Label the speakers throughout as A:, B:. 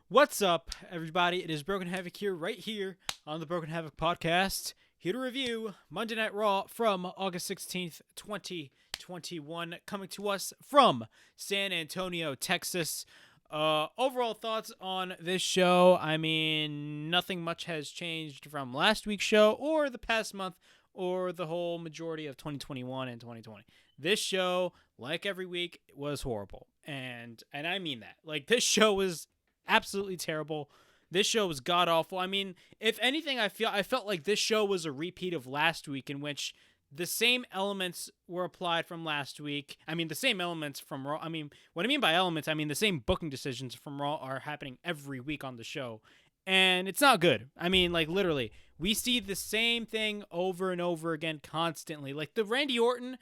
A: What's up, everybody? It is Broken Havoc right here on the Broken Havoc podcast, here to review Monday Night Raw from August 16th, 2021, coming to us from San Antonio, Texas. Overall thoughts on this show, I mean, nothing much has changed from last week's show or the past month or the whole majority of 2021 and 2020. This show, like every week, was horrible. And I mean that. Like, this show was absolutely terrible. This show was god awful. I mean, if anything, I felt like this show was a repeat of last week, in which the same elements were applied from last week. I mean, the same elements from Raw. I mean, what I mean by elements, I mean the same booking decisions from Raw are happening every week on the show, and it's not good. I mean, like, literally, we see the same thing over and over again constantly. Like the Randy Orton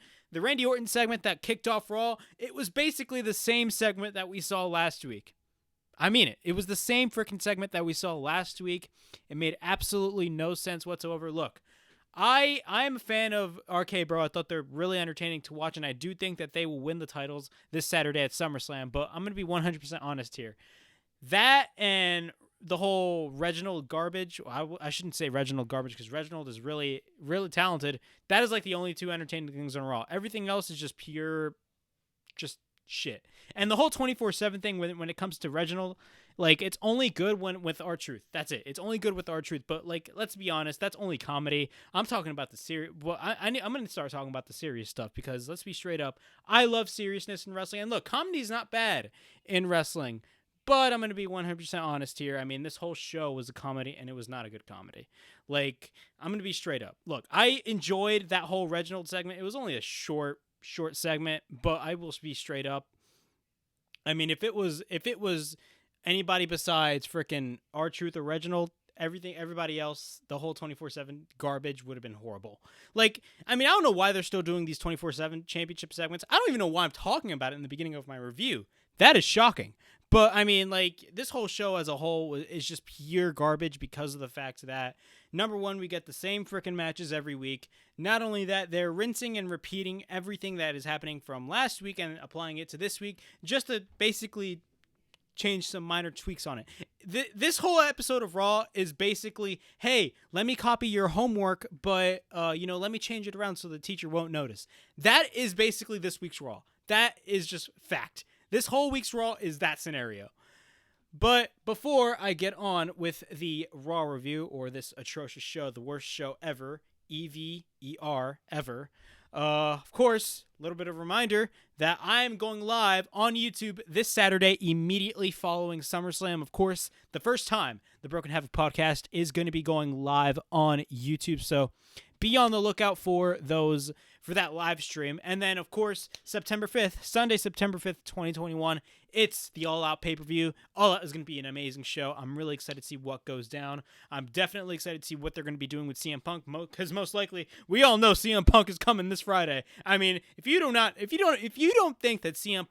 A: segment that kicked off Raw, it was basically the same segment that we saw last week. I mean it. It was the same freaking segment that we saw last week. It made absolutely no sense whatsoever. Look, I'm a fan of RKBro. I thought they're really entertaining to watch, and I do think that they will win the titles this Saturday at SummerSlam, but I'm going to be 100% honest here. That and the whole Reginald garbage, I shouldn't say Reginald garbage because Reginald is really, really talented. That is like the only two entertaining things on Raw. Everything else is just pure, just shit. And the whole 24/7 thing when it comes to Reginald, like, it's only good with R-Truth. That's it. It's only good with R-Truth. But, like, let's be honest, that's only comedy. I'm talking about the serious. Well, I'm going to start talking about the serious stuff because, let's be straight up, I love seriousness in wrestling. And look, comedy's not bad in wrestling, but I'm going to be 100% honest here. I mean, this whole show was a comedy, and it was not a good comedy. Like, I'm going to be straight up. Look, I enjoyed that whole Reginald segment. It was only a short segment, but I will be straight up. I mean, if it was anybody besides freaking R-Truth or Reginald, everybody else, the whole 24/7 garbage would have been horrible. Like, I mean, I don't know why they're still doing these 24/7 championship segments. I don't even know why I'm talking about it in the beginning of my review. That is shocking. But, I mean, like, this whole show as a whole is just pure garbage because of the fact that, number one, we get the same freaking matches every week. Not only that, they're rinsing and repeating everything that is happening from last week and applying it to this week just to basically change some minor tweaks on it. This whole episode of Raw is basically, hey, let me copy your homework, but, let me change it around so the teacher won't notice. That is basically this week's Raw. That is just fact. This whole week's Raw is that scenario. But before I get on with the Raw review, or this atrocious show, the worst show ever, EVER, ever, of course, a little bit of a reminder that I'm going live on YouTube this Saturday immediately following SummerSlam. Of course, the first time the Broken Havoc podcast is going to be going live on YouTube, so be on the lookout for that live stream. And then, of course, Sunday, September 5th, 2021, it's the All Out pay-per-view. All Out is going to be an amazing show. I'm really excited to see what goes down. I'm definitely excited to see what they're going to be doing with CM Punk, because most likely, we all know CM Punk is coming this Friday. I mean, if you don't think CM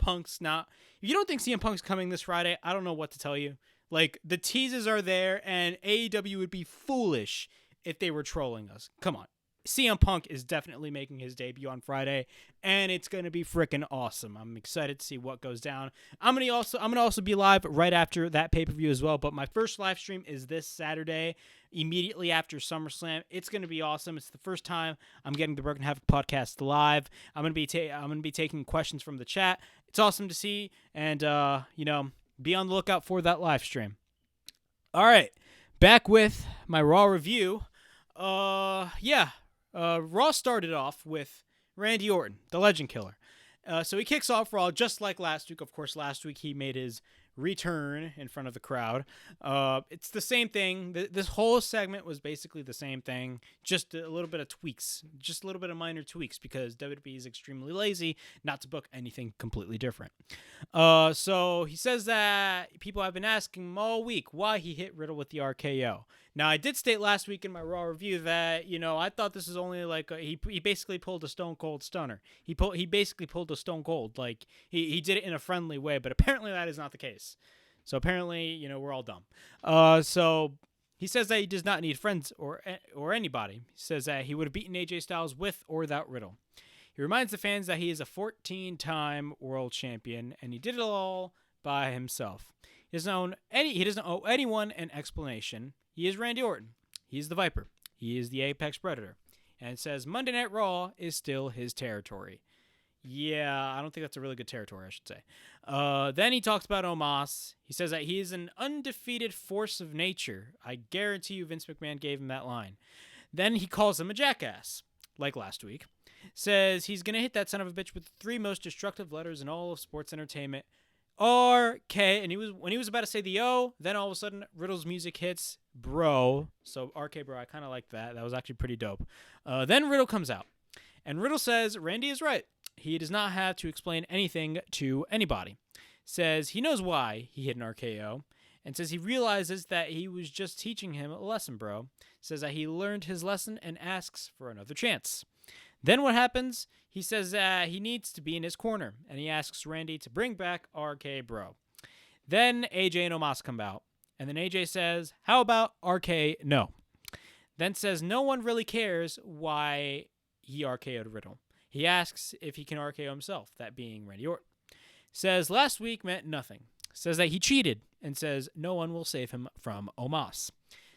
A: Punk's coming this Friday, I don't know what to tell you. Like, the teases are there, and AEW would be foolish if they were trolling us. Come on. CM Punk is definitely making his debut on Friday, and it's going to be freaking awesome. I'm excited to see what goes down. I'm going to also be live right after that pay-per-view as well, but my first live stream is this Saturday, immediately after SummerSlam. It's going to be awesome. It's the first time I'm getting the Broken Havoc podcast live. I'm going to be taking questions from the chat. It's awesome to see, and be on the lookout for that live stream. All right, back with my Raw review. Raw started off with Randy Orton, the Legend Killer. So he kicks off Raw just like last week. Of course, last week he made his return in front of the crowd. It's the same thing. This whole segment was basically the same thing, just a little bit of tweaks, just a little bit of minor tweaks, because WWE is extremely lazy not to book anything completely different. So he says that people have been asking him all week why he hit Riddle with the RKO. Now, I did state last week in my Raw review that, I thought this is only like he basically pulled a Stone Cold Stunner. He basically pulled a Stone Cold. Like, he did it in a friendly way, but apparently that is not the case. So apparently, we're all dumb. So he says that he does not need friends or anybody. He says that he would have beaten AJ Styles with or without Riddle. He reminds the fans that he is a 14-time world champion, and he did it all by himself. He doesn't owe anyone an explanation. He is Randy Orton. He's the Viper. He is the Apex Predator. And it says Monday Night Raw is still his territory. Yeah, I don't think that's a really good territory, I should say. Then he talks about Omas. He says that he is an undefeated force of nature. I guarantee you Vince McMahon gave him that line. Then he calls him a jackass, like last week. Says he's going to hit that son of a bitch with the 3 most destructive letters in all of sports entertainment. R.K. And when he was about to say the O, then all of a sudden Riddle's music hits, bro. So RKBro, I kind of like that. That was actually pretty dope. Then Riddle comes out. And Riddle says Randy is right. He does not have to explain anything to anybody. Says he knows why he hit an RKO. And says he realizes that he was just teaching him a lesson, bro. Says that he learned his lesson and asks for another chance. Then what happens? He says that he needs to be in his corner. And he asks Randy to bring back RK-Bro. Then AJ and Omas come out. And then AJ says, how about RK no? Then says no one really cares why he RKO'd Riddle. He asks if he can RKO himself, that being Randy Orton. Says last week meant nothing. Says that he cheated and says no one will save him from Omas.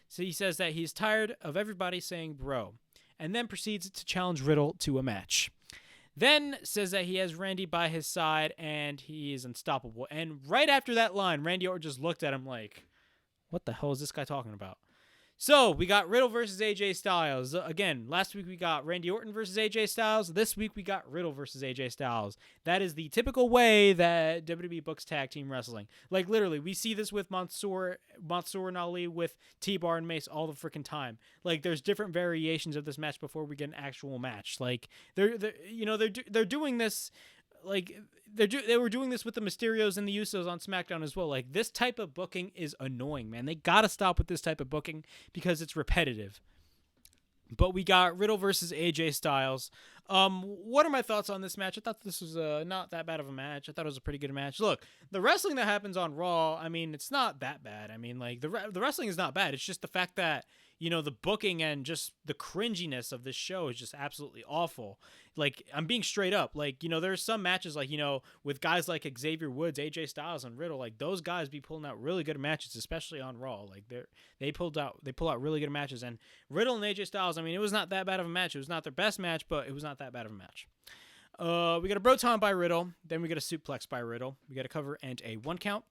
A: So he says that he's tired of everybody saying bro, and then proceeds to challenge Riddle to a match. Then says that he has Randy by his side and he is unstoppable. And right after that line, Randy Orton just looked at him like, what the hell is this guy talking about? So we got Riddle versus AJ Styles. Again, last week we got Randy Orton versus AJ Styles. This week we got Riddle versus AJ Styles. That is the typical way that WWE books tag team wrestling. Like literally, we see this with Mansoor and Ali, with T-Bar and Mace all the freaking time. Like there's different variations of this match before we get an actual match. Like they're doing this. Like they were doing this with the Mysterios and the Usos on SmackDown as well. Like this type of booking is annoying, man. They gotta stop with this type of booking because it's repetitive. But we got Riddle versus AJ Styles. What are my thoughts on this match? I thought this was not that bad of a match. I thought it was a pretty good match. Look, the wrestling that happens on Raw, I mean, it's not that bad. I mean, like the wrestling is not bad. It's just the fact that, you know, the booking and just the cringiness of this show is just absolutely awful. Like, I'm being straight up. Like, you know, there's some matches, like, you know, with guys like Xavier Woods, AJ Styles, and Riddle. Like, those guys be pulling out really good matches, especially on Raw. Like, they pull out really good matches. And Riddle and AJ Styles, I mean, it was not that bad of a match. It was not their best match, but it was not that bad of a match. We got a Broton by Riddle. Then we got a suplex by Riddle. We got a cover and a 1 count.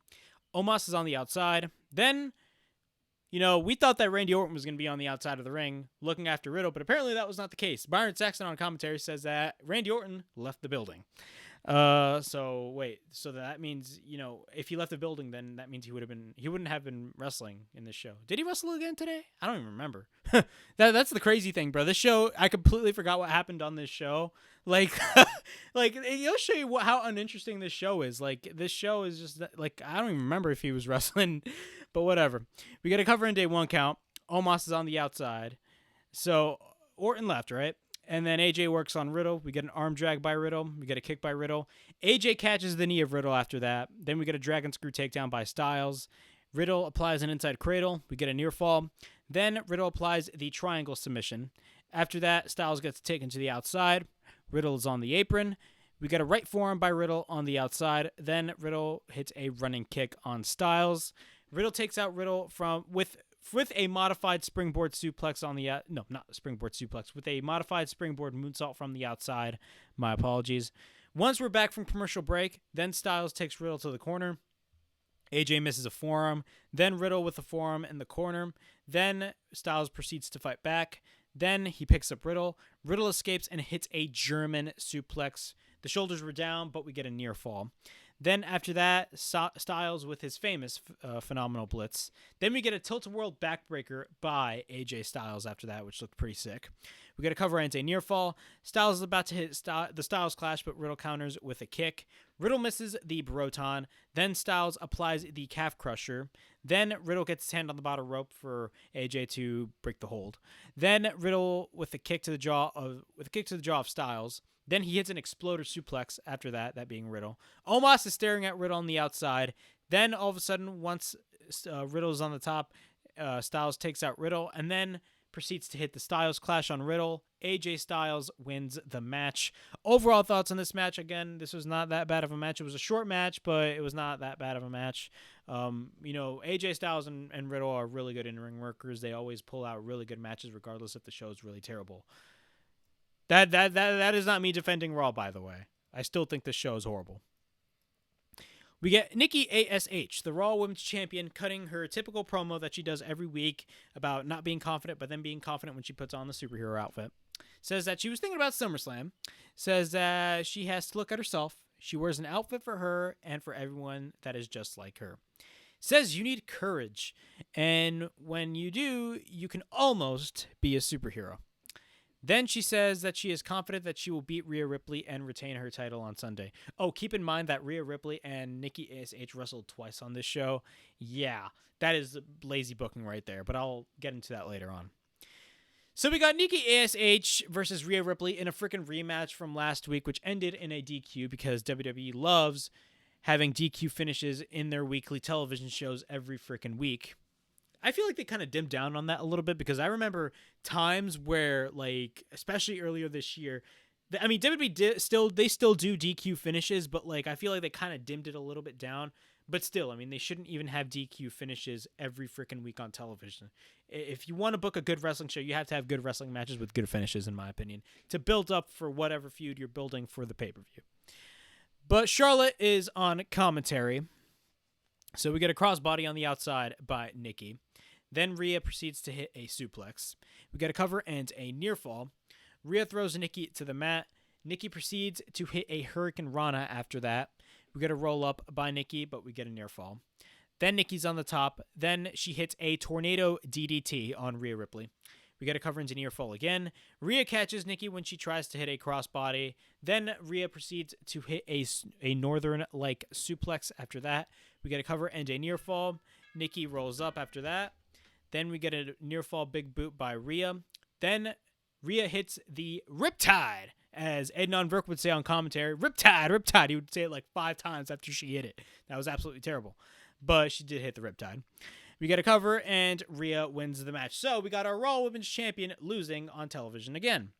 A: Omos is on the outside. Then, you know, we thought that Randy Orton was going to be on the outside of the ring looking after Riddle, but apparently that was not the case. Byron Saxton on commentary says that Randy Orton left the building. So that means, you know, if he left the building, then that means he wouldn't have been wrestling in this show. Did he wrestle again today? I don't even remember. That's the crazy thing, bro. This show, I completely forgot what happened on this show. Like, like it'll show you how uninteresting this show is. Like, this show is just like, I don't even remember if he was wrestling, but whatever. We got to cover in day 1 count. Omos is on the outside. So Orton left, right? And then AJ works on Riddle. We get an arm drag by Riddle. We get a kick by Riddle. AJ catches the knee of Riddle after that. Then we get a dragon screw takedown by Styles. Riddle applies an inside cradle. We get a near fall. Then Riddle applies the triangle submission. After that, Styles gets taken to the outside. Riddle is on the apron. We get a right forearm by Riddle on the outside. Then Riddle hits a running kick on Styles. Riddle takes out Riddle with a modified springboard suplex on the with a modified springboard moonsault from the outside. My apologies. Once we're back from commercial break, then Styles takes Riddle to the corner. AJ misses a forearm. Then Riddle with a forearm in the corner. Then Styles proceeds to fight back. Then he picks up Riddle. Riddle escapes and hits a German suplex. The shoulders were down, but we get a near fall. Then after that, Styles with his famous phenomenal blitz. Then we get a tilt-a-whirl backbreaker by AJ Styles after that, which looked pretty sick. We get a cover and a near fall. Styles is about to hit the Styles Clash, but Riddle counters with a kick. Riddle misses the Broton. Then Styles applies the Calf Crusher. Then Riddle gets his hand on the bottom rope for AJ to break the hold. Then Riddle with a kick to the jaw of Styles. Then he hits an exploder suplex after that being Riddle. Omos is staring at Riddle on the outside. Then all of a sudden, once Riddle is on the top, Styles takes out Riddle and then proceeds to hit the Styles Clash on Riddle. AJ Styles wins the match. Overall thoughts on this match? Again, this was not that bad of a match. It was a short match, but it was not that bad of a match. AJ Styles and Riddle are really good in-ring workers. They always pull out really good matches, regardless if the show is really terrible. That is not me defending Raw, by the way. I still think this show is horrible. We get Nikki A.S.H, the Raw Women's Champion, cutting her typical promo that she does every week about not being confident, but then being confident when she puts on the superhero outfit. Says that she was thinking about SummerSlam. Says that she has to look at herself. She wears an outfit for her and for everyone that is just like her. Says you need courage. And when you do, you can almost be a superhero. Then she says that she is confident that she will beat Rhea Ripley and retain her title on Sunday. Oh, keep in mind that Rhea Ripley and Nikki Ash wrestled twice on this show. Yeah, that is lazy booking right there, but I'll get into that later on. So we got Nikki Ash versus Rhea Ripley in a freaking rematch from last week, which ended in a DQ because WWE loves having DQ finishes in their weekly television shows every freaking week. I feel like they kind of dimmed down on that a little bit because I remember times where, like, especially earlier this year, WWE still do DQ finishes, but like I feel like they kind of dimmed it a little bit down. But still, I mean, they shouldn't even have DQ finishes every freaking week on television. If you want to book a good wrestling show, you have to have good wrestling matches with good finishes, in my opinion, to build up for whatever feud you're building for the pay-per-view. But Charlotte is on commentary. So we get a crossbody on the outside by Nikki. Then Rhea proceeds to hit a suplex. We get a cover and a near fall. Rhea throws Nikki to the mat. Nikki proceeds to hit a Hurricane Rana after that. We get a roll up by Nikki, but we get a near fall. Then Nikki's on the top. Then she hits a Tornado DDT on Rhea Ripley. We get a cover into near fall again. Rhea catches Nikki when she tries to hit a crossbody. Then Rhea proceeds to hit a Northern-like suplex after that. We get a cover and a near fall. Nikki rolls up after that. Then we get a near fall big boot by Rhea. Then Rhea hits the Riptide, as Ednon Burke would say on commentary. Riptide, Riptide. He would say it like 5 times after she hit it. That was absolutely terrible. But she did hit the Riptide. We get a cover, and Rhea wins the match. So we got our Raw Women's Champion losing on television again.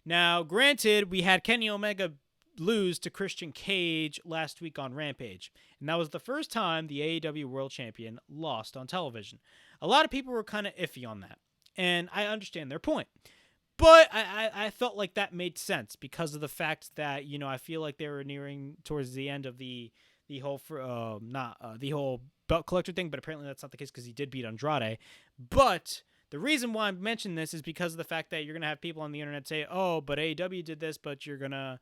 A: Now, granted, we had Kenny Omega lose to Christian Cage last week on Rampage. And that was the first time the AEW World Champion lost on television. A lot of people were kind of iffy on that. And I understand their point. But I felt like that made sense because of the fact that, I feel like they were nearing towards the end of the whole the whole belt collector thing, but apparently that's not the case because he did beat Andrade. But the reason why I'm mentioning this is because of the fact that you're going to have people on the internet say, oh, but AEW did this, but you're going to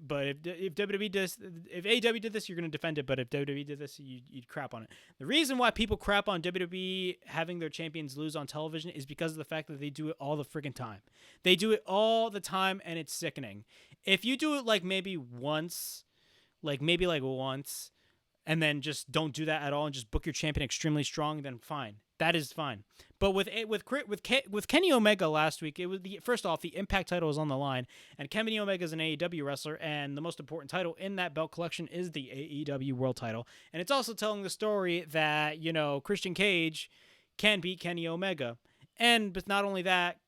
A: but if WWE does, if AEW did this, you're going to defend it. But if WWE did this, you'd crap on it. The reason why people crap on WWE having their champions lose on television is because of the fact that they do it all the friggin' time. They do it all the time, and it's sickening. If you do it like maybe once, and then just don't do that at all and just book your champion extremely strong, then fine. That is fine. But with Kenny Omega last week, it was first off, the Impact title was on the line, and Kenny Omega is an AEW wrestler, and the most important title in that belt collection is the AEW World title. And it's also telling the story that, Christian Cage can beat Kenny Omega. But not only that,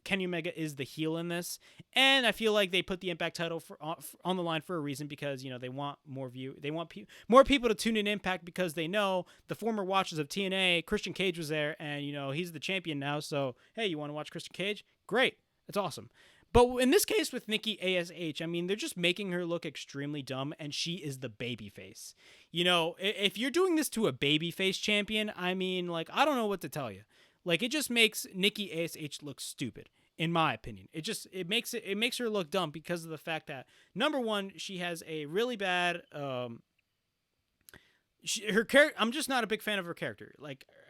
A: Kenny Omega is the heel in this, and I feel like they put the Impact title on the line for a reason because they want more more people to tune in Impact because they know the former watchers of TNA. Christian Cage was there, and he's the champion now. So hey, you want to watch Christian Cage? Great, that's awesome. But in this case with Nikki A.S.H, I mean, they're just making her look extremely dumb, and she is the babyface. If you're doing this to a babyface champion, I mean, I don't know what to tell you. It just makes Nikki A.S.H look stupid, in my opinion. It makes her look dumb because of the fact that, number one, she has a really bad her character. I'm just not a big fan of her character.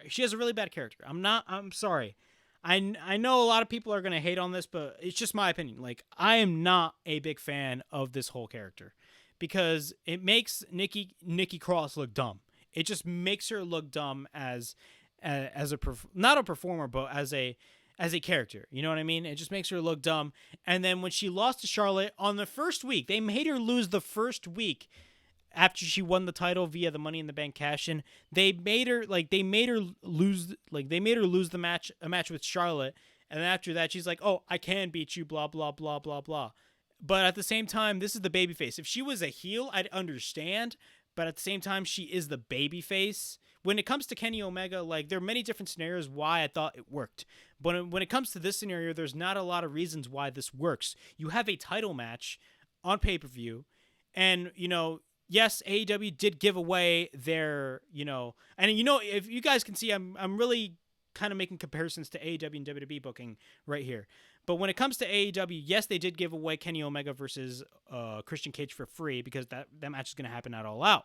A: She has a really bad character. I'm sorry. I know a lot of people are gonna hate on this, but it's just my opinion. I am not a big fan of this whole character because it makes Nikki Cross look dumb. It just makes her look dumb as not a performer, but as a character. You know what I mean? It just makes her look dumb. And then when she lost to Charlotte on the first week, they made her lose the first week after she won the title via the Money in the Bank cash-in, they made her lose a match with Charlotte, and then after that she's like, "Oh, I can beat you," blah blah blah blah blah. But at the same time, this is the babyface. If she was a heel, I'd understand, but at the same time, she is the babyface. When it comes to Kenny Omega, like, there are many different scenarios why I thought it worked. But when it comes to this scenario, there's not a lot of reasons why this works. You have a title match on pay-per-view, and, yes, AEW did give away their, and, if you guys can see, I'm really kind of making comparisons to AEW and WWE booking right here. But when it comes to AEW, yes, they did give away Kenny Omega versus Christian Cage for free because that match is going to happen at All Out.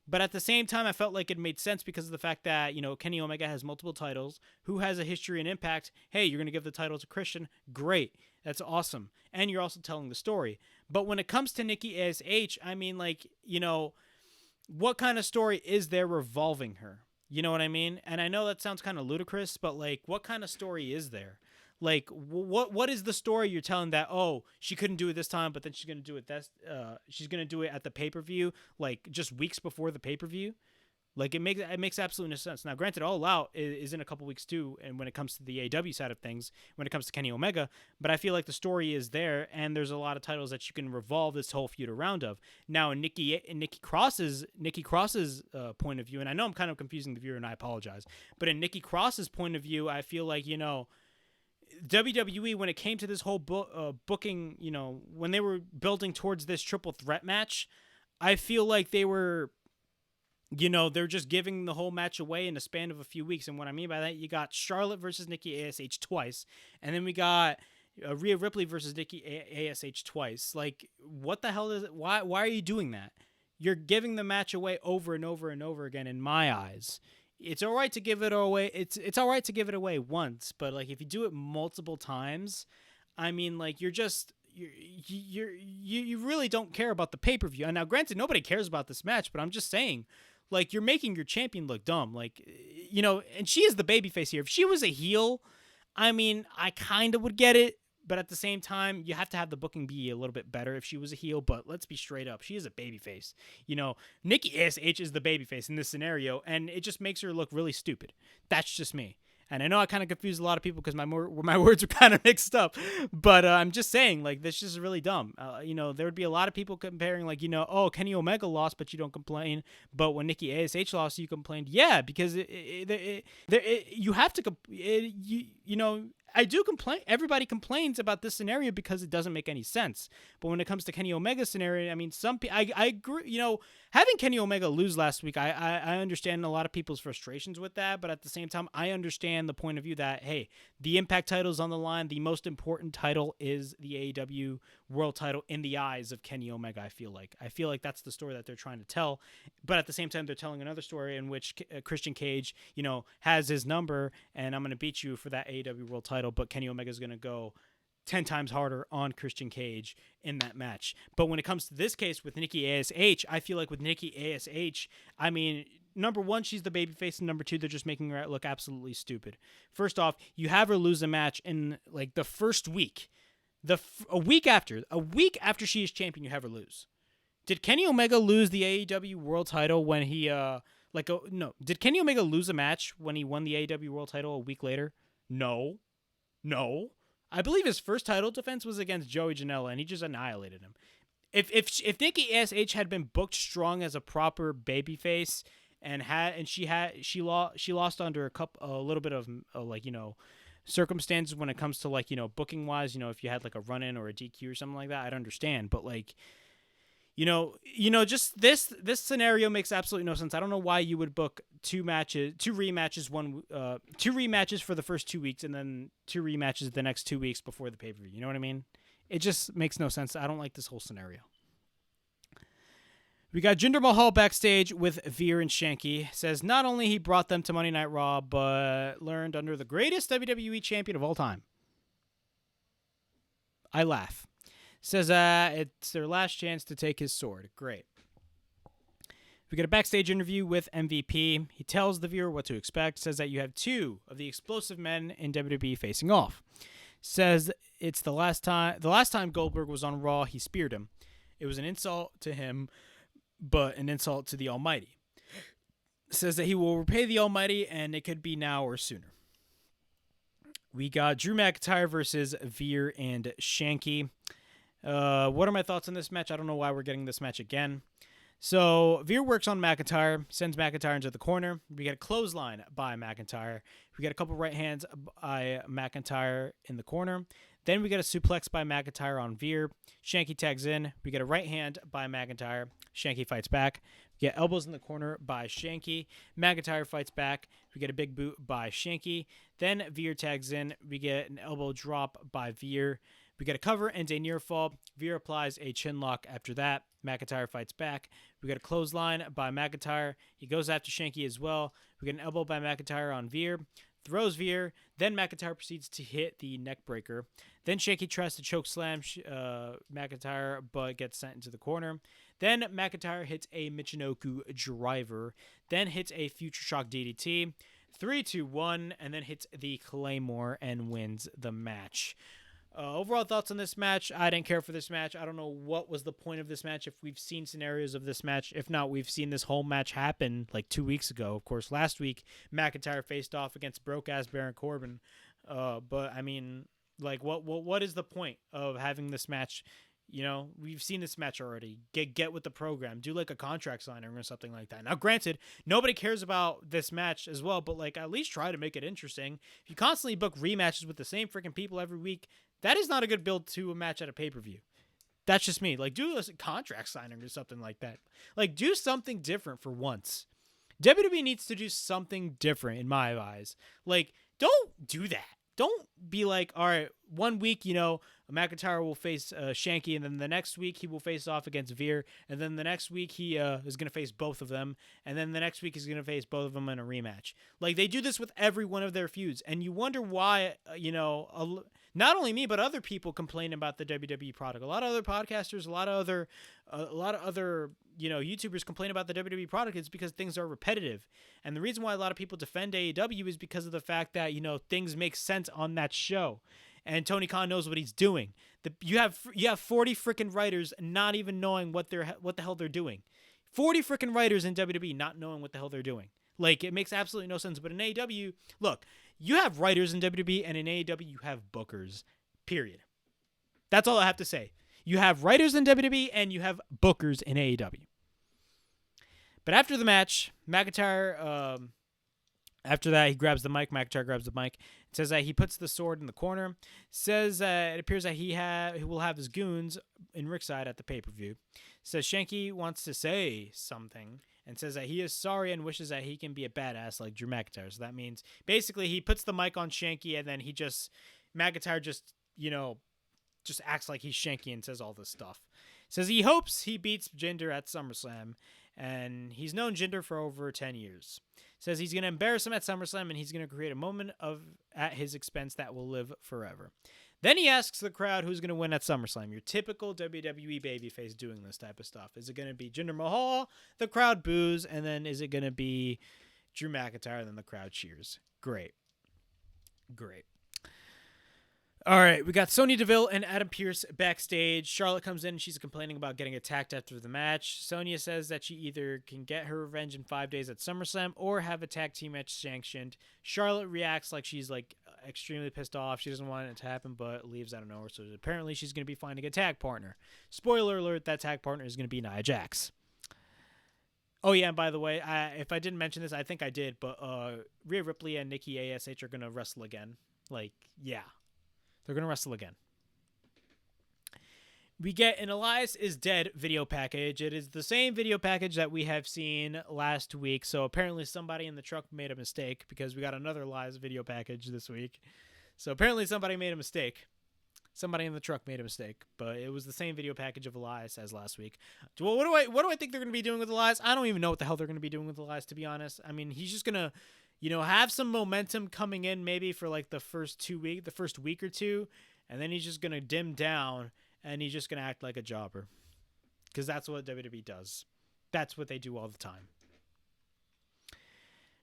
A: But at the same time, I felt like it made sense because of the fact that, Kenny Omega has multiple titles. Who has a history and impact? Hey, you're going to give the title to Christian? Great. That's awesome. And you're also telling the story. But when it comes to Nikki A.S.H., I mean, what kind of story is there revolving her? You know what I mean? And I know that sounds kind of ludicrous, but, what kind of story is there? What is the story you're telling that, oh, she couldn't do it this time, but then she's going to do it she's going to do it at the pay-per-view, just weeks before the pay-per-view? It makes absolutely no sense. Now, granted, All Out is in a couple weeks too, and when it comes to the AEW side of things, when it comes to Kenny Omega, but I feel like the story is there, and there's a lot of titles that you can revolve this whole feud around of. Now, in Nikki Cross's point of view, and I know I'm kind of confusing the viewer, and I apologize, but in Nikki Cross's point of view, I feel like, WWE, when it came to this whole booking, when they were building towards this triple threat match, I feel like they were, they're just giving the whole match away in the span of a few weeks. And what I mean by that, you got Charlotte versus Nikki A.S.H. twice, and then we got Rhea Ripley versus Nikki A.S.H. twice. What the hell is it? Why are you doing that? You're giving the match away over and over and over again in my eyes. It's all right to give it away. It's all right to give it away once, but if you do it multiple times, I mean, you really don't care about the pay-per-view. And now, granted, nobody cares about this match, but I'm just saying, you're making your champion look dumb. And she is the babyface here. If she was a heel, I mean, I kind of would get it. But at the same time, you have to have the booking be a little bit better if she was a heel. But let's be straight up. She is a babyface. Nikki A.S.H. is the babyface in this scenario, and it just makes her look really stupid. That's just me. And I know I kind of confused a lot of people because my words are kind of mixed up. But I'm just saying, this is really dumb. There would be a lot of people comparing, oh, Kenny Omega lost, but you don't complain. But when Nikki A.S.H. lost, you complained. Yeah, because you have to, I do complain. Everybody complains about this scenario because it doesn't make any sense. But when it comes to Kenny Omega's scenario, I mean, I agree. Having Kenny Omega lose last week, I understand a lot of people's frustrations with that. But at the same time, I understand the point of view that, hey, the Impact title is on the line. The most important title is the AEW World title in the eyes of Kenny Omega. I feel like that's the story that they're trying to tell. But at the same time, they're telling another story in which Christian Cage, has his number, and I'm going to beat you for that AEW World title. But Kenny Omega is going to go 10 times harder on Christian Cage in that match. But when it comes to this case with Nikki A.S.H., I feel like with Nikki A.S.H., I mean, number one, she's the babyface, and number two, they're just making her look absolutely stupid. First off, you have her lose a match in the first week. A week after she is champion, you have her lose. Did Kenny Omega lose the AEW World title when he no? Did Kenny Omega lose a match when he won the AEW World title a week later? No. I believe his first title defense was against Joey Janela, and he just annihilated him. If Nikki A.S.H. had been booked strong as a proper babyface and she lost under a little bit of circumstances when it comes to booking wise, if you had a run in or a DQ or something like that, I'd understand. But just this scenario makes absolutely no sense. I don't know why you would book two rematches for the first 2 weeks and then two rematches the next 2 weeks before the pay-per-view. You know what I mean? It just makes no sense. I don't like this whole scenario. We got Jinder Mahal backstage with Veer and Shanky. Says not only he brought them to Monday Night Raw, but learned under the greatest WWE champion of all time. I laugh. Says it's their last chance to take his sword. Great. We get a backstage interview with MVP. He tells the viewer what to expect. Says that you have two of the explosive men in WWE facing off. Says it's the last time Goldberg was on Raw, he speared him. It was an insult to him. but an insult to the Almighty. Says that he will repay the Almighty, and it could be now or sooner. We got Drew McIntyre versus Veer and Shanky. What are my thoughts on this match? I don't know why we're getting this match again. So Veer works on McIntyre, sends McIntyre into the corner. We get a clothesline by McIntyre. We get a couple right hands by McIntyre in the corner. Then we get a suplex by McIntyre on Veer. Shanky tags in. We get a right hand by McIntyre. Shanky fights back. We get elbows in the corner by Shanky. McIntyre fights back. We get a big boot by Shanky. Then Veer tags in. We get an elbow drop by Veer. We get a cover and a near fall. Veer applies a chin lock after that. McIntyre fights back. We get a clothesline by McIntyre. He goes after Shanky as well. We get an elbow by McIntyre on Veer. Throws Veer. Then McIntyre proceeds to hit the neck breaker. Then Shanky tries to choke slam McIntyre, but gets sent into the corner. Then McIntyre hits a Michinoku driver. Then hits a Future Shock DDT. 3-2-1, and then hits the Claymore and wins the match. Overall thoughts on this match, I didn't care for this match. I don't know what was the point of this match, if we've seen scenarios of this match. If not, we've seen this whole match happen like 2 weeks ago. Of course, last week, McIntyre faced off against broke-ass Baron Corbin. But, I mean, like, what is the point of having this match? You know, we've seen this match already. Get with the program. Do, like, a contract signing or something like that. Now, granted, nobody cares about this match as well, but, like, at least try to make it interesting. If you constantly book rematches with the same freaking people every week, that is not a good build to a match at a pay-per-view. That's just me. Like, do a contract signing or something like that. Like, do something different for once. WWE needs to do something different in my eyes. Like, don't do that. Don't be like, all right, 1 week, you know, McIntyre will face Shanky, and then the next week he will face off against Veer, and then the next week he is going to face both of them, and then the next week he's going to face both of them in a rematch. Like, they do this with every one of their feuds, and you wonder why, you know, not only me, but other people complain about the WWE product. A lot of other podcasters, a lot of other, you know, YouTubers complain about the WWE product. It's because things are repetitive. And the reason why a lot of people defend AEW is because of the fact that, you know, things make sense on that show. And Tony Khan knows what he's doing. You have 40 freaking writers not even knowing what the hell they're doing. 40 freaking writers in WWE not knowing what the hell they're doing. Like, it makes absolutely no sense. But in AEW, look, you have writers in WWE, and in AEW, you have bookers, period. That's all I have to say. You have writers in WWE, and you have bookers in AEW. But after the match, McIntyre, after that, he grabs the mic. McIntyre grabs the mic. Says that he puts the sword in the corner. Says that it appears that he will have his goons in ringside at the pay-per-view. Says Shanky wants to say something, and says that he is sorry and wishes that he can be a badass like Drew McIntyre. So that means basically he puts the mic on Shanky, and then McIntyre just, you know, just acts like he's Shanky and says all this stuff. Says he hopes he beats Jinder at SummerSlam, and he's known Jinder for over 10 years. Says he's going to embarrass him at SummerSlam, and he's going to create a moment at his expense that will live forever. Then he asks the crowd who's going to win at SummerSlam. Your typical WWE babyface doing this type of stuff. Is it going to be Jinder Mahal? The crowd boos. And then is it going to be Drew McIntyre? Then the crowd cheers. Great. All right, we got Sonya Deville and Adam Pearce backstage. Charlotte comes in and she's complaining about getting attacked after the match. Sonya says that she either can get her revenge in 5 days at SummerSlam or have a tag team match sanctioned. Charlotte reacts like she's like extremely pissed off. She doesn't want it to happen, but leaves out of nowhere. So apparently she's going to be finding a tag partner. Spoiler alert, that tag partner is going to be Nia Jax. Oh, yeah, and by the way, if I didn't mention this, I think I did, but Rhea Ripley and Nikki ASH are going to wrestle again. Like, yeah. They're going to wrestle again. We get an Elias is Dead video package. It is the same video package that we have seen last week. So apparently somebody in the truck made a mistake because we got another Elias video package this week. So apparently somebody made a mistake. Somebody in the truck made a mistake, but it was the same video package of Elias as last week. Well, what do I think they're going to be doing with Elias? I don't even know what the hell they're going to be doing with Elias, to be honest. I mean, he's just going to, you know, have some momentum coming in maybe for like the first week or two, and then he's just going to dim down and he's just going to act like a jobber. Because that's what WWE does. That's what they do all the time.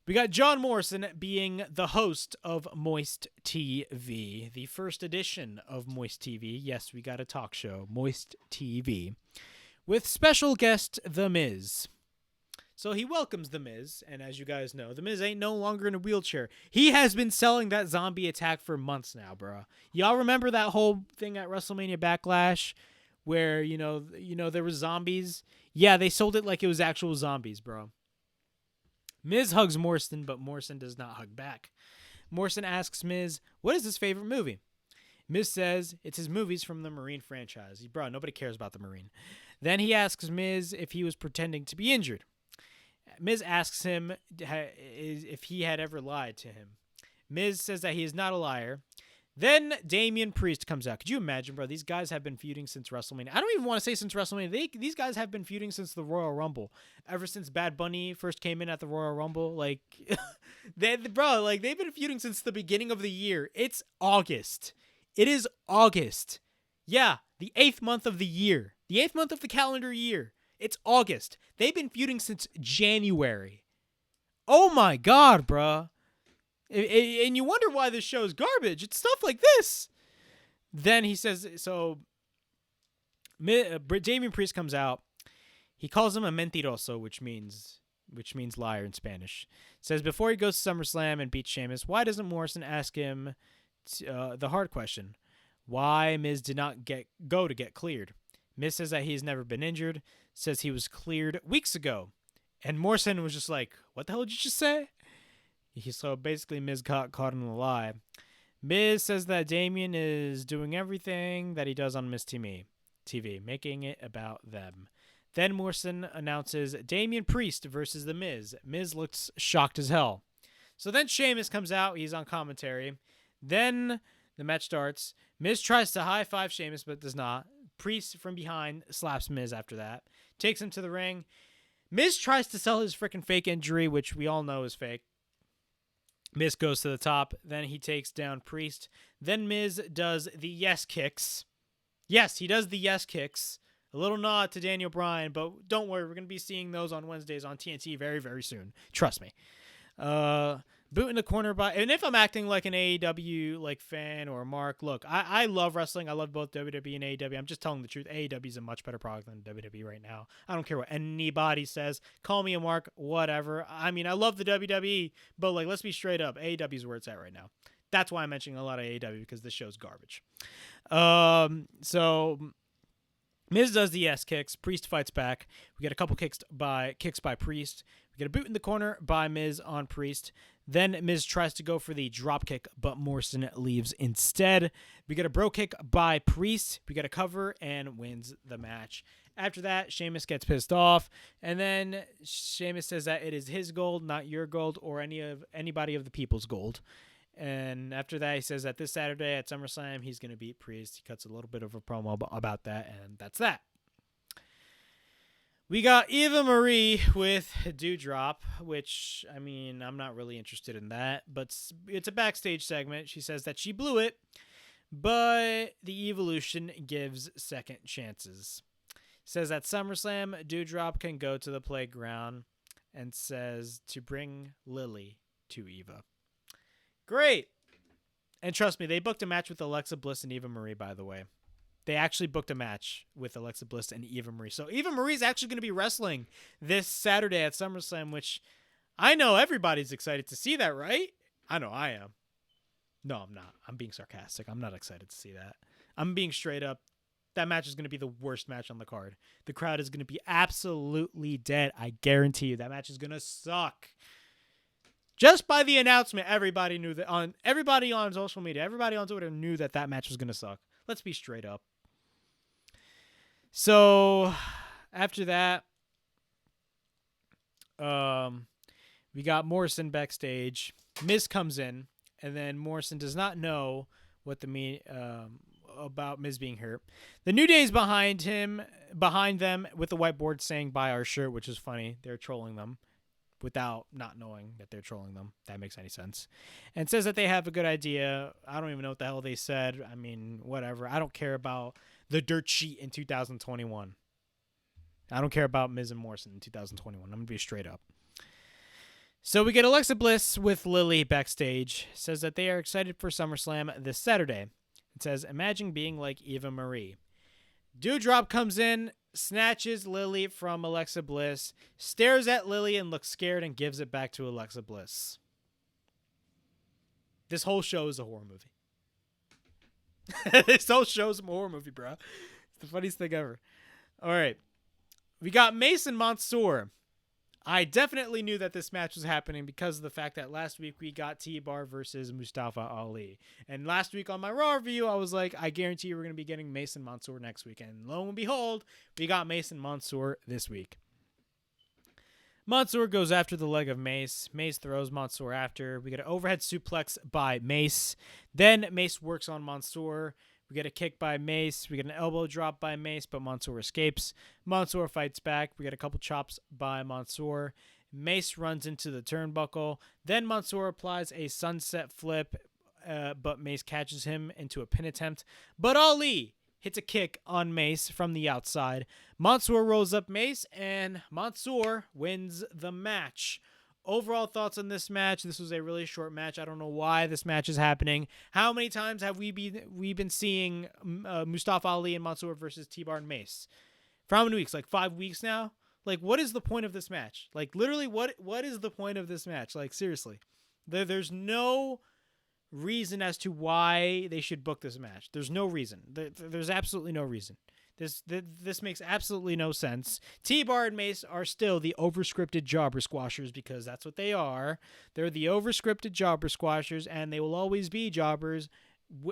A: We got John Morrison being the host of Moist TV, the first edition of Moist TV. Yes, we got a talk show, Moist TV. with special guest The Miz. So he welcomes The Miz, and as you guys know, The Miz ain't no longer in a wheelchair. He has been selling that zombie attack for months now, bro. Y'all remember that whole thing at WrestleMania Backlash where, you know, there were zombies? Yeah, they sold it like it was actual zombies, bro. Miz hugs Morrison, but Morrison does not hug back. Morrison asks Miz, what is his favorite movie? Miz says it's his movies from the Marine franchise. Bro, nobody cares about the Marine. Then he asks Miz if he was pretending to be injured. Miz asks him if he had ever lied to him. Miz says that he is not a liar. Then Damian Priest comes out. Could you imagine, bro? These guys have been feuding since WrestleMania. I don't even want to say since WrestleMania. These guys have been feuding since the Royal Rumble. Ever since Bad Bunny first came in at the Royal Rumble. Like, they've been feuding since the beginning of the year. It's August. It is August. Yeah, the 8th month of the year. The 8th month of the calendar year. It's August. They've been feuding since January. Oh my God, bruh. And you wonder why this show is garbage. It's stuff like this. Then he says, so Damian Priest comes out. He calls him a mentiroso, which means liar in Spanish. Says before he goes to SummerSlam and beats Sheamus, why doesn't Morrison ask him the hard question? Why Miz did not get cleared? Miz says that he's never been injured. Says he was cleared weeks ago. And Morrison was just like, what the hell did you just say? So basically Miz caught in a lie. Miz says that Damian is doing everything that he does on Miz TV, making it about them. Then Morrison announces Damian Priest versus The Miz. Miz looks shocked as hell. So then Sheamus comes out. He's on commentary. Then the match starts. Miz tries to high-five Sheamus, but does not. Priest from behind slaps Miz after that. Takes him to the ring. Miz tries to sell his freaking fake injury, which we all know is fake. Miz goes to the top. Then he takes down Priest. Then Miz does the yes kicks. Yes, he does the yes kicks. A little nod to Daniel Bryan, but don't worry. We're going to be seeing those on Wednesdays on TNT very, very soon. Trust me. Boot in the corner by... And if I'm acting like an AEW fan or Mark, look, I love wrestling. I love both WWE and AEW. I'm just telling the truth. AEW is a much better product than WWE right now. I don't care what anybody says. Call me a Mark, whatever. I mean, I love the WWE, but like, let's be straight up. AEW is where it's at right now. That's why I'm mentioning a lot of AEW, because this show's garbage. So Miz does the yes kicks. Priest fights back. We get a couple kicks by Priest. We get a boot in the corner by Miz on Priest. Then Miz tries to go for the dropkick, but Morrison leaves instead. We get a bro kick by Priest. We get a cover and wins the match. After that, Sheamus gets pissed off, and then Sheamus says that it is his gold, not your gold, or anybody of the people's gold. And after that, he says that this Saturday at SummerSlam, he's going to beat Priest. He cuts a little bit of a promo about that, and that's that. We got Eva Marie with Dewdrop, which, I mean, I'm not really interested in that, but it's a backstage segment. She says that she blew it, but the Evolution gives second chances. Says that SummerSlam, Dewdrop can go to the playground, and says to bring Lily to Eva. Great. And trust me, they booked a match with Alexa Bliss and Eva Marie, by the way. They actually booked a match with Alexa Bliss and Eva Marie. So Eva Marie is actually going to be wrestling this Saturday at SummerSlam, which I know everybody's excited to see that, right? I know I am. No, I'm not. I'm being sarcastic. I'm not excited to see that. I'm being straight up. That match is going to be the worst match on the card. The crowd is going to be absolutely dead. I guarantee you that match is going to suck. Just by the announcement, everybody knew that. Everybody on social media, everybody on Twitter knew that match was going to suck. Let's be straight up. So, after that, we got Morrison backstage. Miz comes in, and then Morrison does not know what about Miz being hurt. The New Day is behind them with the whiteboard saying "Buy our shirt," which is funny. They're trolling them without not knowing that they're trolling them. That makes any sense. And says that they have a good idea. I don't even know what the hell they said. I mean, whatever. I don't care about the dirt sheet in 2021. I don't care about Miz and Morrison in 2021. I'm going to be straight up. So we get Alexa Bliss with Lily backstage. Says that they are excited for SummerSlam this Saturday. It says, imagine being like Eva Marie. Dewdrop comes in, snatches Lily from Alexa Bliss, stares at Lily and looks scared and gives it back to Alexa Bliss. This whole show is a horror movie. This whole show's a horror movie, bro. It's the funniest thing ever. All right. We got Mace and Mansoor. I definitely knew that this match was happening because of the fact that last week we got T-Bar versus Mustafa Ali. And last week on my Raw review, I was like, I guarantee we're going to be getting Mace and Mansoor next week. And lo and behold, we got Mace and Mansoor this week. Mansoor goes after the leg of Mace. Mace throws Mansoor after. We get an overhead suplex by Mace. Then Mace works on Mansoor. We get a kick by Mace. We get an elbow drop by Mace, but Mansoor escapes. Mansoor fights back. We get a couple chops by Mansoor. Mace runs into the turnbuckle. Then Mansoor applies a sunset flip, but Mace catches him into a pin attempt. But Ali hits a kick on Mace from the outside. Mansoor rolls up Mace, and Mansoor wins the match. Overall thoughts on this match. This was a really short match. I don't know why this match is happening. How many times have we been seeing Mustafa Ali and Mansoor versus T-Bar and Mace? For how many weeks? Like 5 weeks now? Like, what is the point of this match? Like, literally, what is the point of this match? Like, seriously. There's no reason as to why they should book this match. There's no reason. There's absolutely no reason. This makes absolutely no sense. T-Bar and Mace are still the overscripted jobber squashers because that's what they are. They're the overscripted jobber squashers, and they will always be jobbers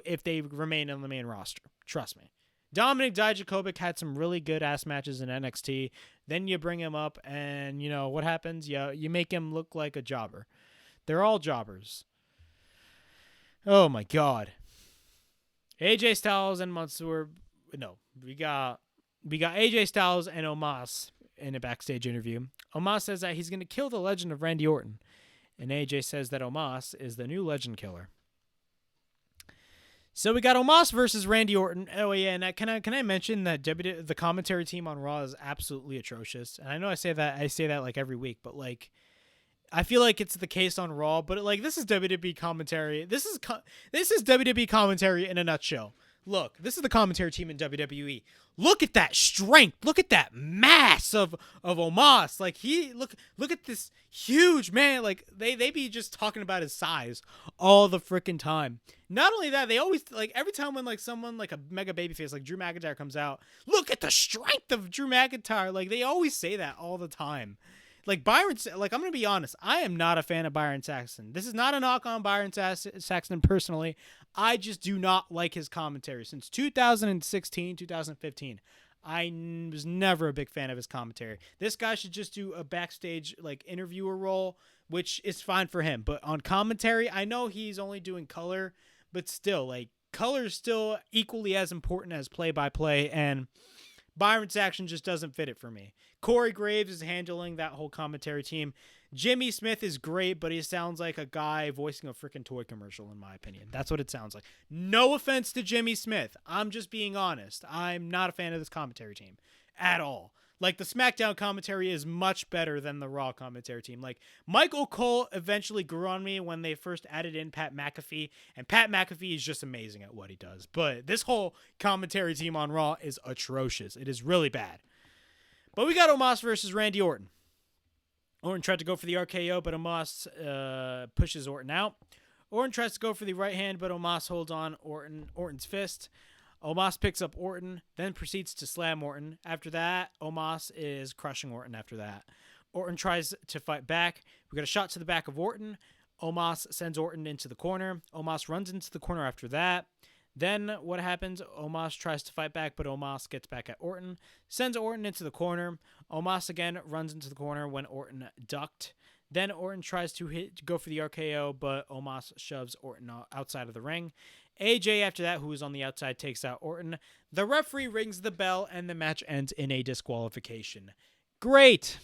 A: if they remain on the main roster. Trust me. Dominic Dijakovic had some really good-ass matches in NXT. Then you bring him up, and, you know, what happens? You make him look like a jobber. They're all jobbers. Oh, my God. AJ Styles and Mansoor... No, we got AJ Styles and Omas in a backstage interview. Omas says that he's going to kill the legend of Randy Orton. And AJ says that Omas is the new legend killer. So we got Omas versus Randy Orton. Oh, yeah, and can I mention that the commentary team on Raw is absolutely atrocious. And I know I say that like every week, but like I feel like it's the case on Raw, but like this is WWE commentary. This is WWE commentary in a nutshell. Look, this is the commentary team in WWE. Look at that strength. Look at that mass of Omas. Like look at this huge man. Like they be just talking about his size all the freaking time. Not only that, they always like every time when like someone like a mega babyface like Drew McIntyre comes out, look at the strength of Drew McIntyre. Like they always say that all the time. Like Byron, like I'm gonna be honest, I am not a fan of Byron Saxton. This is not a knock on Byron Saxton personally. I just do not like his commentary. Since 2016, 2015, I was never a big fan of his commentary. This guy should just do a backstage like interviewer role, which is fine for him. But on commentary, I know he's only doing color, but still, like color is still equally as important as play-by-play, and Byron Saxton just doesn't fit it for me. Corey Graves is handling that whole commentary team. Jimmy Smith is great, but he sounds like a guy voicing a freaking toy commercial, in my opinion. That's what it sounds like. No offense to Jimmy Smith. I'm just being honest. I'm not a fan of this commentary team at all. Like, the SmackDown commentary is much better than the Raw commentary team. Like, Michael Cole eventually grew on me when they first added in Pat McAfee, and Pat McAfee is just amazing at what he does. But this whole commentary team on Raw is atrocious. It is really bad. But we got Omas versus Randy Orton. Orton tried to go for the RKO, but Omas pushes Orton out. Orton tries to go for the right hand, but Omas holds on Orton's fist. Omas picks up Orton, then proceeds to slam Orton. After that, Omas is crushing Orton after that. Orton tries to fight back. We got a shot to the back of Orton. Omas sends Orton into the corner. Omas runs into the corner after that. Then what happens? Omas tries to fight back, but Omas gets back at Orton. Sends Orton into the corner. Omas again runs into the corner when Orton ducked. Then Orton tries to go for the RKO, but Omas shoves Orton outside of the ring. AJ, after that, who is on the outside, takes out Orton. The referee rings the bell, and the match ends in a disqualification. Great.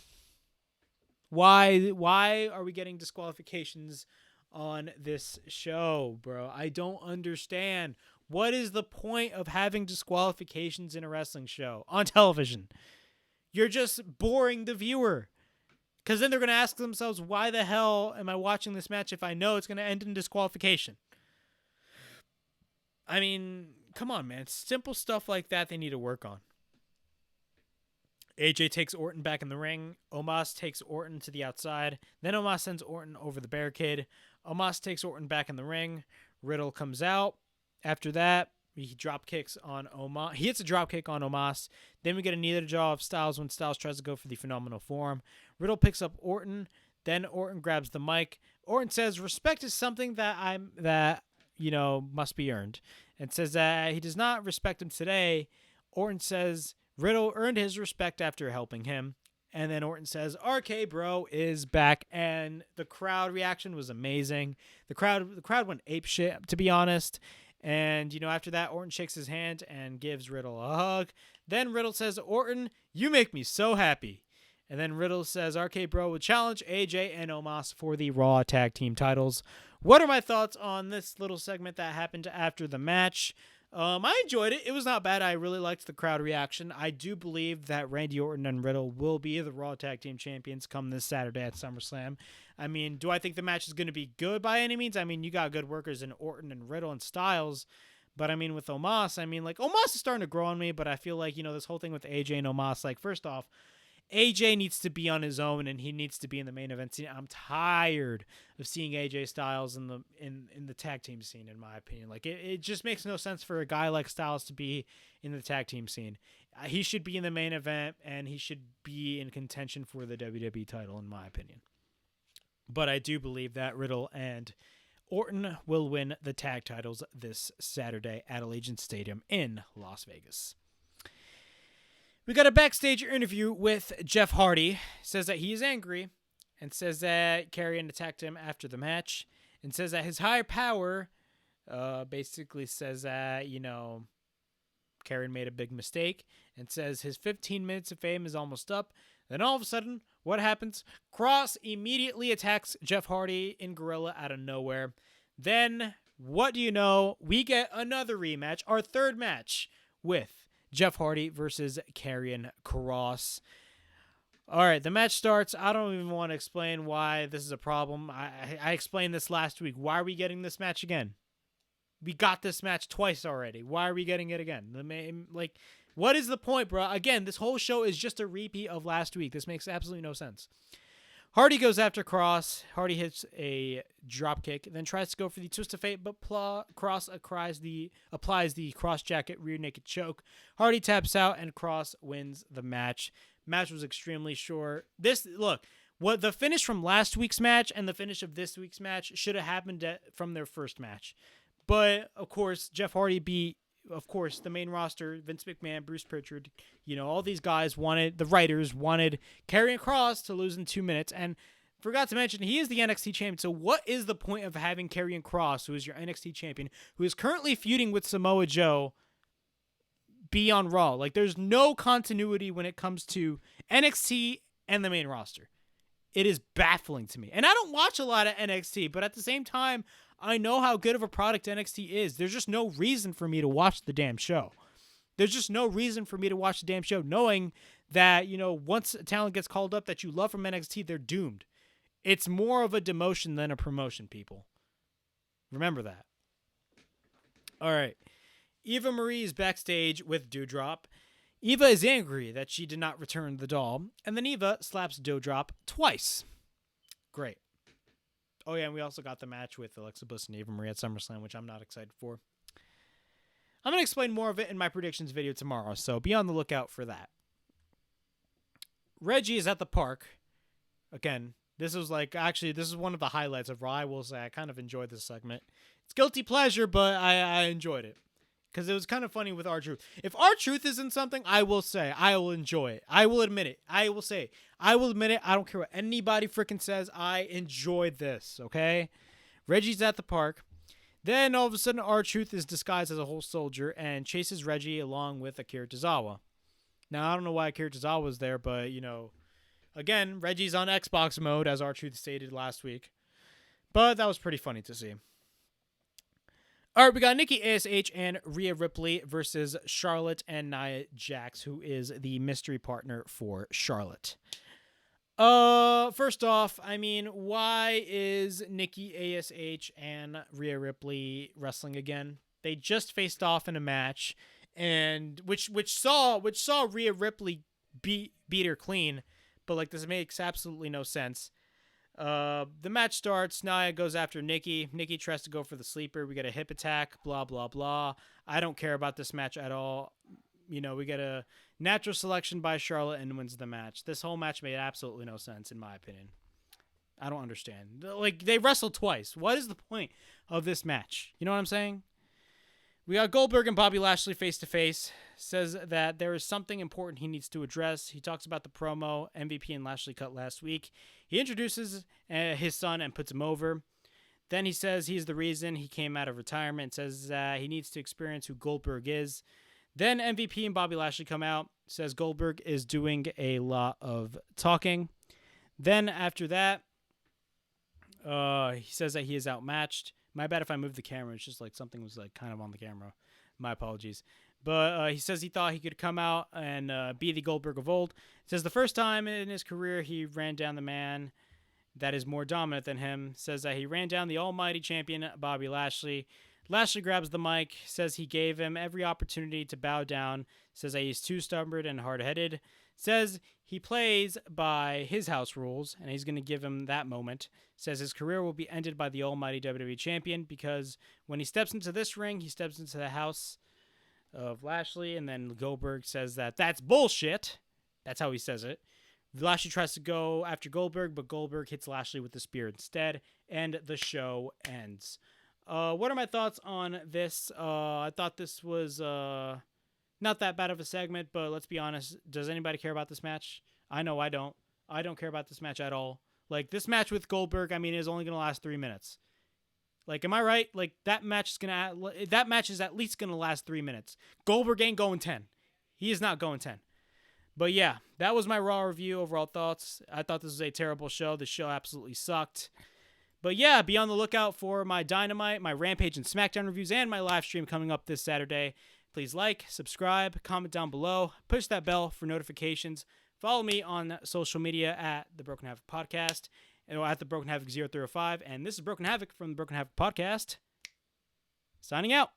A: Why are we getting disqualifications on this show, bro? I don't understand. What is the point of having disqualifications in a wrestling show on television? You're just boring the viewer. Because then they're going to ask themselves, why the hell am I watching this match if I know it's going to end in disqualification? I mean, come on, man. Simple stuff like that they need to work on. AJ takes Orton back in the ring. Omas takes Orton to the outside. Then Omas sends Orton over the barricade. Omas takes Orton back in the ring. Riddle comes out. After that, he drop kicks on Omas. He hits a drop kick on Omas. Then we get a knee to the jaw of Styles when Styles tries to go for the phenomenal forearm. Riddle picks up Orton. Then Orton grabs the mic. Orton says, "Respect is something that must be earned," and says that he does not respect him today. Orton says Riddle earned his respect after helping him. And then Orton says, "RKBro is back," and the crowd reaction was amazing. The crowd went apeshit, to be honest. And, after that, Orton shakes his hand and gives Riddle a hug. Then Riddle says, "Orton, you make me so happy." And then Riddle says RK-Bro will challenge AJ and Omas for the Raw Tag Team titles. What are my thoughts on this little segment that happened after the match? I enjoyed it. It was not bad. I really liked the crowd reaction. I do believe that Randy Orton and Riddle will be the Raw Tag Team Champions come this Saturday at SummerSlam. I mean, do I think the match is going to be good by any means? I mean, you got good workers in Orton and Riddle and Styles. But, I mean, with Omas, Omas is starting to grow on me, but I feel like, this whole thing with AJ and Omas, first off, AJ needs to be on his own, and he needs to be in the main event scene. I'm tired of seeing AJ Styles in the tag team scene, in my opinion. It just makes no sense for a guy like Styles to be in the tag team scene. He should be in the main event, and he should be in contention for the WWE title, in my opinion. But I do believe that Riddle and Orton will win the tag titles this Saturday at Allegiant Stadium in Las Vegas. We got a backstage interview with Jeff Hardy. Says that he is angry and says that Karrion attacked him after the match and says that his higher power basically says that, Karrion made a big mistake and says his 15 minutes of fame is almost up. Then all of a sudden, what happens? Cross immediately attacks Jeff Hardy in Gorilla out of nowhere. Then, what do you know? We get another rematch, our third match with Jeff Hardy versus Karrion Kross. All right, the match starts. I don't even want to explain why this is a problem. I explained this last week. Why are we getting this match again? We got this match twice already. Why are we getting it again? What is the point, bro? Again, this whole show is just a repeat of last week. This makes absolutely no sense. Hardy goes after Kross. Hardy hits a dropkick, then tries to go for the twist of fate, but Kross applies the cross jacket rear naked choke. Hardy taps out, and Kross wins the match. Match was extremely short. What the finish from last week's match and the finish of this week's match should have happened from their first match. But, of course, Jeff Hardy beat, the main roster, Vince McMahon, Bruce Pritchard, all these guys the writers wanted Karrion Kross to lose in 2 minutes, and forgot to mention, he is the NXT champion, so what is the point of having Karrion Kross, who is your NXT champion, who is currently feuding with Samoa Joe, be on Raw? There's no continuity when it comes to NXT and the main roster. It is baffling to me, and I don't watch a lot of NXT, but at the same time, I know how good of a product NXT is. There's just no reason for me to watch the damn show. There's just no reason for me to watch the damn show knowing that, once a talent gets called up that you love from NXT, they're doomed. It's more of a demotion than a promotion, people. Remember that. All right. Eva Marie is backstage with Doudrop. Eva is angry that she did not return the doll, and then Eva slaps Doudrop twice. Great. Oh, yeah, and we also got the match with Alexa Bliss and Eva Marie at SummerSlam, which I'm not excited for. I'm going to explain more of it in my predictions video tomorrow, so be on the lookout for that. Reggie is at the park. Again, this is one of the highlights of Raw. I will say I kind of enjoyed this segment. It's guilty pleasure, but I enjoyed it. Because it was kind of funny with R-Truth. If R-Truth is in something, I will say, I will enjoy it. I will admit it. I will say, I will admit it. I don't care what anybody freaking says. I enjoyed this, okay? Reggie's at the park. Then, all of a sudden, R-Truth is disguised as a whole soldier and chases Reggie along with Akira Tozawa. Now, I don't know why Akira Tozawa was there, but, again, Reggie's on Xbox mode, as R-Truth stated last week. But that was pretty funny to see. All right, we got Nikki A.S.H and Rhea Ripley versus Charlotte and Nia Jax, who is the mystery partner for Charlotte. First off, why is Nikki A.S.H and Rhea Ripley wrestling again? They just faced off in a match, and which saw Rhea Ripley beat her clean, but like this makes absolutely no sense. The match starts. Nia goes after Nikki. Nikki tries to go for the sleeper. We get a hip attack. Blah blah blah. I don't care about this match at all. We get a natural selection by Charlotte and wins the match. This whole match made absolutely no sense in my opinion. I don't understand. Like, they wrestled twice. What is the point of this match? You know what I'm saying? We got Goldberg and Bobby Lashley face-to-face. Says that there is something important he needs to address. He talks about the promo MVP and Lashley cut last week. He introduces his son and puts him over. Then he says he's the reason he came out of retirement. Says he needs to experience who Goldberg is. Then MVP and Bobby Lashley come out. Says Goldberg is doing a lot of talking. Then after that, he says that he is outmatched. My bad if I moved the camera. It's just like something was like kind of on the camera. My apologies. But he says he thought he could come out and be the Goldberg of old. He says the first time in his career he ran down the man that is more dominant than him. Says that he ran down the almighty champion Bobby Lashley. Lashley grabs the mic. Says he gave him every opportunity to bow down. Says that he's too stubborn and hard-headed. Says he plays by his house rules, and he's going to give him that moment. Says his career will be ended by the almighty WWE champion because when he steps into this ring, he steps into the house of Lashley, and then Goldberg says that that's bullshit. That's how he says it. Lashley tries to go after Goldberg, but Goldberg hits Lashley with the spear instead, and the show ends. What are my thoughts on this? I thought this was not that bad of a segment, but let's be honest. Does anybody care about this match? I know I don't. I don't care about this match at all. Like, this match with Goldberg, I mean, is only going to last 3 minutes. Like, am I right? Like, that match is at least going to last 3 minutes. Goldberg ain't going 10. He is not going 10. But yeah, that was my Raw review, overall thoughts. I thought this was a terrible show. The show absolutely sucked. But yeah, be on the lookout for my Dynamite, my Rampage and SmackDown reviews, and my live stream coming up this Saturday. Please like, subscribe, comment down below, push that bell for notifications. Follow me on social media at The Broken Havoc Podcast or at The Broken Havoc 0305. And this is Broken Havoc from The Broken Havoc Podcast. Signing out.